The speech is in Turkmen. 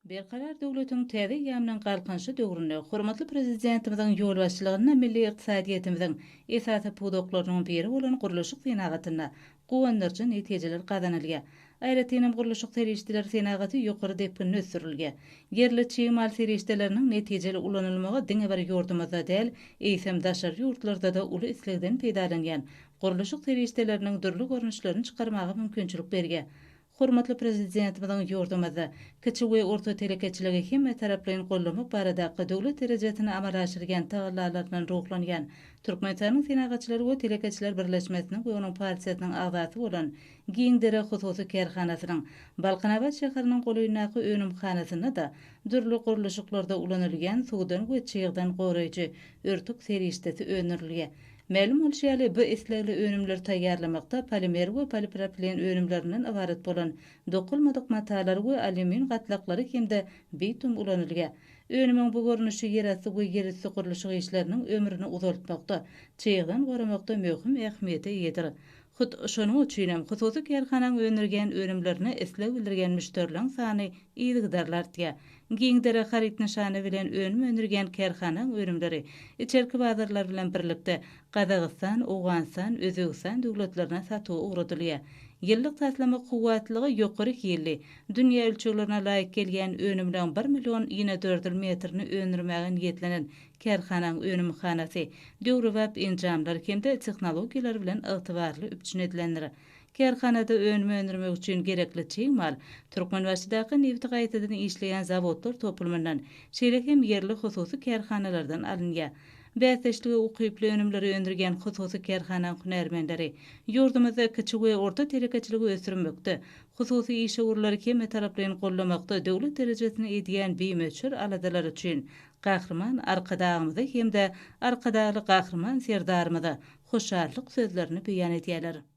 Berkarar döwletiň täze ýamynyň galkynşy döwründe hormatly prezidentimiziň ýol başçylygyna milli ykdysadiyetimiziň esasy pudoklarynyň biri bolan guruluşyk senagatyna gowandyrjy netijeler gazanylýar. Aýratynam guruluşyk serişdiler senagaty ýokary depkin ösürilýär. Yerli çyýmal serişdileriniň netijeli ulanylmagy diňe bir ýurdumyzda däl, eýsem daşary ýurtlarda da uly islegden peýdalanýan guruluşyk serişdileriniň dürli görnüşlerini çykarmagy mümkinçilik berýär. Hormatly prezidentimiziň ýurdumyzda kiçik we orta telekeçiligi hemme taraplaryň gollamak barada döwlet derejesini amala aşyrgan taýlarlarynyň ruhlanýan Türkmenistanyň senagaçylary we telekeçiler birleşmesiniň we onuň partiýasynyň agzasy bolan Giňdere hususy kerhanasynyň Balkanabad şäheriniň goýunaky önümhanasyna da dürli guruluşyklarda ulanylýan suwdan we çyýgdan goraýjy örtük serişdesi öňürilýär. Ma'lum bolýarly bu eslegli önümler taýýarlamakda polimer we polipropilen önümlerinden ibaret bolan dokulmadyk matalar we alümin gatlaklary hemde bitum ulanylýar. Önümiň bu görnüşi ýerasy we ýerüstü guruluşyk işleriniň ömrüni uzaltmakda, çyýgdan goramakda möhüm ähmiýete ýetir. Hut şonuň üçinem hususy kerhanaň öňürgen önümlerini esleg bildirgen müşterileň sany ýygydarlardyr. Giňdere harit nişany bilen önüm öňürgen kerhanaň önümleri içerki bazarlar bilen birlikde Qazaqstan, Owganistan, Özbegistan döwletlerine satuw uğradylýar. Ýyllyk taslama kuwatlygy ýokary ýylly, dünýä ölçeklerine laýyk gelýän önümden 1 million ýene metrini öňürmäge niýetlenen kerhanaň önümhanasy döwrewap enjamlar hemde tehnologiýalar bilen ygtybarly üpçünedilendir. Kerhanada önüme öňürmek üçin gerekli çyýmal Türkmenbaşydaky neft gaýtadan işleýän zawodlar toplumundan şeýle hem yerli hususy kerhanalardan alınýar. Bäsleşligi ukyply önümleri öndürgen hususy kerhanaň hünärmenleri ýurdumyzda kiçik we orta telekeçiligi ösürmekde, hususy iş urlary hemme taraplaryň gollamakda döwlet derejesine edýän biýmeçür aladalar üçin gahrman arkadagymyza hemde arkadaly gahrman serdarymyza hoşarlyk sözlerini beýan edýärler.